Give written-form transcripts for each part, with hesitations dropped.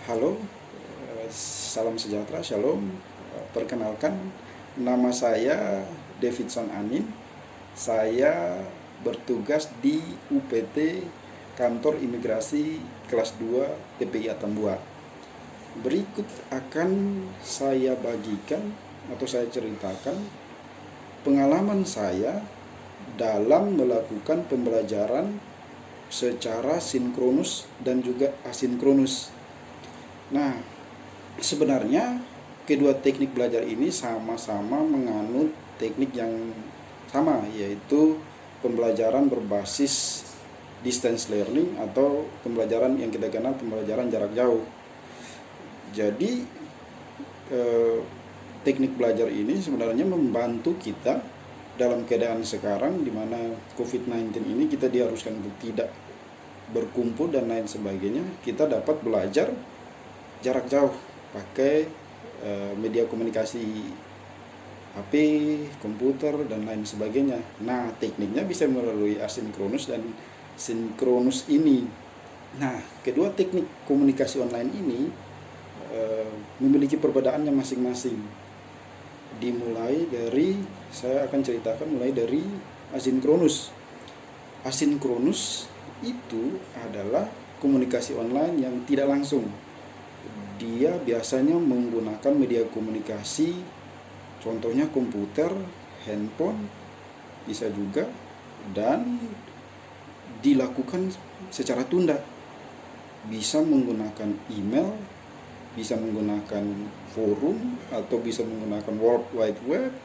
Halo, salam sejahtera, shalom. Perkenalkan, nama saya Davidson Anin. Saya bertugas di UPT Kantor Imigrasi Kelas 2 TPI Atambua. Berikut akan saya bagikan atau saya ceritakan pengalaman saya dalam melakukan pembelajaran secara sinkronus dan juga asinkronus. Nah, sebenarnya kedua teknik belajar ini sama-sama menganut teknik yang sama, yaitu pembelajaran berbasis distance learning atau pembelajaran yang kita kenal pembelajaran jarak jauh. Jadi teknik belajar ini sebenarnya membantu kita dalam keadaan sekarang di mana COVID-19 ini kita diharuskan untuk tidak berkumpul dan lain sebagainya. Kita dapat belajar jarak jauh pakai media komunikasi HP, komputer, dan lain sebagainya. Nah, tekniknya bisa melalui asinkronus dan sinkronus ini. Nah, kedua teknik komunikasi online ini memiliki perbedaannya masing-masing. Dimulai dari, saya akan ceritakan mulai dari asinkronus. Asinkronus itu adalah komunikasi online yang tidak langsung. Dia biasanya menggunakan media komunikasi, contohnya komputer, handphone, bisa juga, dan dilakukan secara tunda. Bisa menggunakan email, bisa menggunakan forum, atau bisa menggunakan World Wide Web,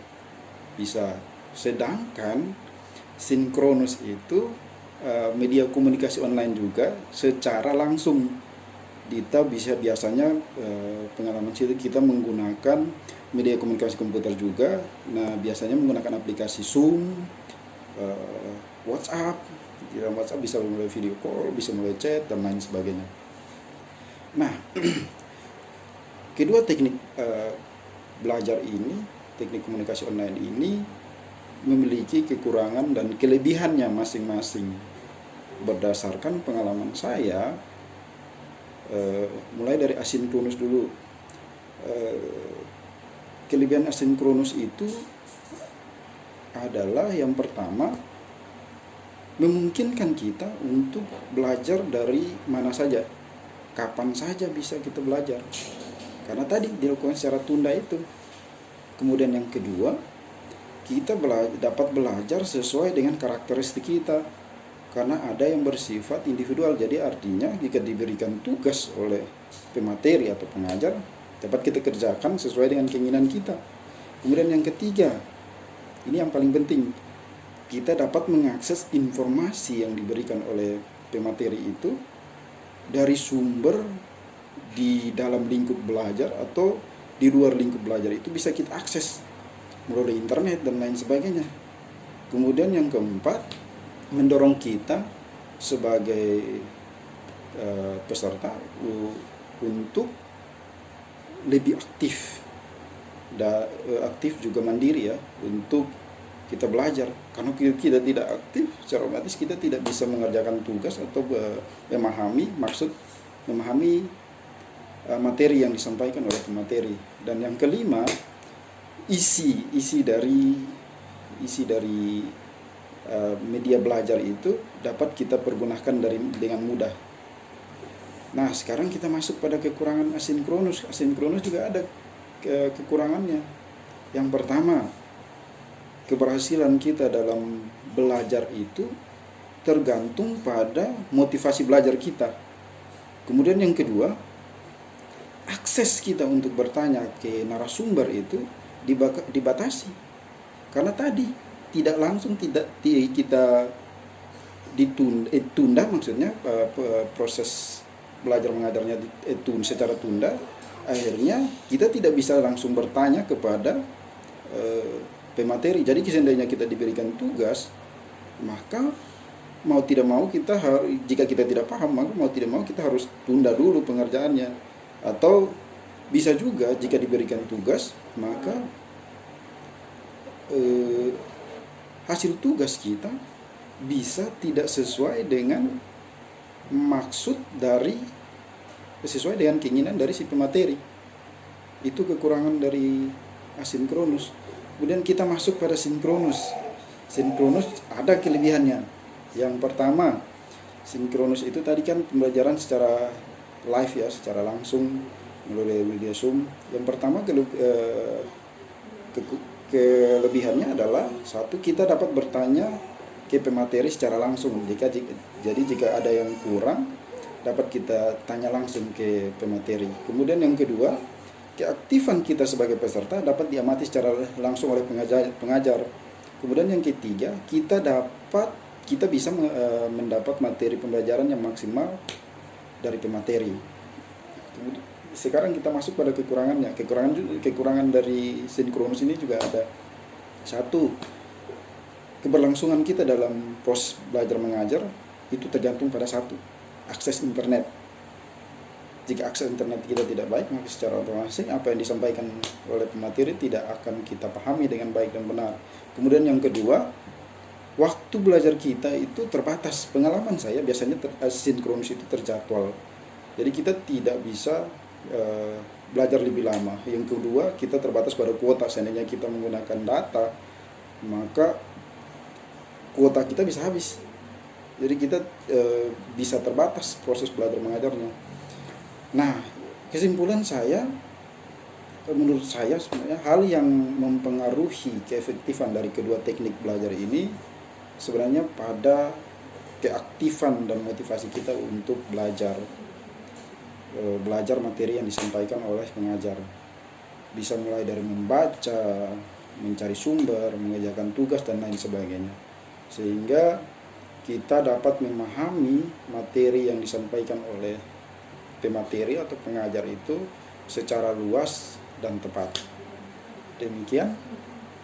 bisa. Sedangkan sinkronus itu media komunikasi online juga secara langsung. Kita bisa biasanya pengalaman kita menggunakan media komunikasi komputer juga. Nah, biasanya menggunakan aplikasi Zoom, WhatsApp. Di dalam WhatsApp bisa mulai video call, bisa mulai chat, dan lain sebagainya. Nah, kedua teknik belajar ini, teknik komunikasi online ini memiliki kekurangan dan kelebihannya masing-masing. Berdasarkan pengalaman saya, mulai dari asinkronus dulu. Kelebihan asinkronus itu adalah yang pertama, memungkinkan kita untuk belajar dari mana saja, kapan saja bisa kita belajar, karena tadi dilakukan secara tunda itu. Kemudian yang kedua, kita dapat belajar sesuai dengan karakteristik kita, karena ada yang bersifat individual. Jadi artinya jika diberikan tugas oleh pemateri atau pengajar, dapat kita kerjakan sesuai dengan keinginan kita. Kemudian yang ketiga, ini yang paling penting, kita dapat mengakses informasi yang diberikan oleh pemateri itu dari sumber di dalam lingkup belajar atau di luar lingkup belajar, itu bisa kita akses melalui internet dan lain sebagainya. Kemudian yang keempat, mendorong kita sebagai peserta untuk lebih aktif, aktif juga mandiri ya, untuk kita belajar. Karena kita tidak aktif, secara otomatis kita tidak bisa mengerjakan tugas atau memahami materi yang disampaikan oleh pemateri. Dan yang kelima, isi dari media belajar itu dapat kita pergunakan dengan mudah. Nah, sekarang kita masuk pada kekurangan asinkronus. Asinkronus juga ada kekurangannya. Yang pertama, keberhasilan kita dalam belajar itu tergantung pada motivasi belajar kita. Kemudian yang kedua, akses kita untuk bertanya ke narasumber itu dibatasi. Karena tadi tidak langsung, tidak kita tunda, maksudnya proses belajar mengajarnya secara tunda. Akhirnya kita tidak bisa langsung bertanya kepada pemateri. Jadi seandainya kita diberikan tugas, maka mau tidak mau kita jika kita tidak paham, maka mau tidak mau kita harus tunda dulu pengerjaannya. Atau bisa juga jika diberikan tugas, maka hasil tugas kita bisa tidak sesuai dengan maksud dari sesuai dengan keinginan dari si pemateri. Itu kekurangan dari asinkronus. Kemudian kita masuk pada sinkronus. Sinkronus ada kelebihannya. Yang pertama, sinkronus itu tadi kan pembelajaran secara live ya, secara langsung melalui video Zoom. Yang pertama kelebihannya adalah satu, kita dapat bertanya ke pemateri secara langsung. Jadi jika ada yang kurang dapat kita tanya langsung ke pemateri. Kemudian yang kedua, keaktifan kita sebagai peserta dapat diamati secara langsung oleh pengajar. Kemudian yang ketiga, kita bisa mendapat materi pembelajaran yang maksimal dari pemateri. Sekarang kita masuk pada kekurangannya. Kekurangan dari sinkronus ini juga ada. Satu, keberlangsungan kita dalam proses belajar mengajar itu tergantung pada satu, akses internet. Jika akses internet kita tidak baik, maka secara otomatis apa yang disampaikan oleh pemateri tidak akan kita pahami dengan baik dan benar. Kemudian yang kedua, waktu belajar kita itu terbatas. Pengalaman saya biasanya sinkronus itu terjadwal. Jadi kita tidak bisa belajar lebih lama. Yang kedua, kita terbatas pada kuota. Seandainya kita menggunakan data, maka kuota kita bisa habis. Jadi kita bisa terbatas proses belajar mengajarnya. Nah, kesimpulan saya, menurut saya sebenarnya hal yang mempengaruhi keefektifan dari kedua teknik belajar ini sebenarnya pada keaktifan dan motivasi kita untuk belajar materi yang disampaikan oleh pengajar. Bisa mulai dari membaca, mencari sumber, mengerjakan tugas dan lain sebagainya, sehingga kita dapat memahami materi yang disampaikan oleh pemateri atau pengajar itu secara luas dan tepat. Demikian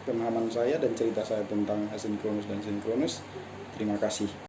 pemahaman saya dan cerita saya tentang asinkronus dan sinkronus. Terima kasih.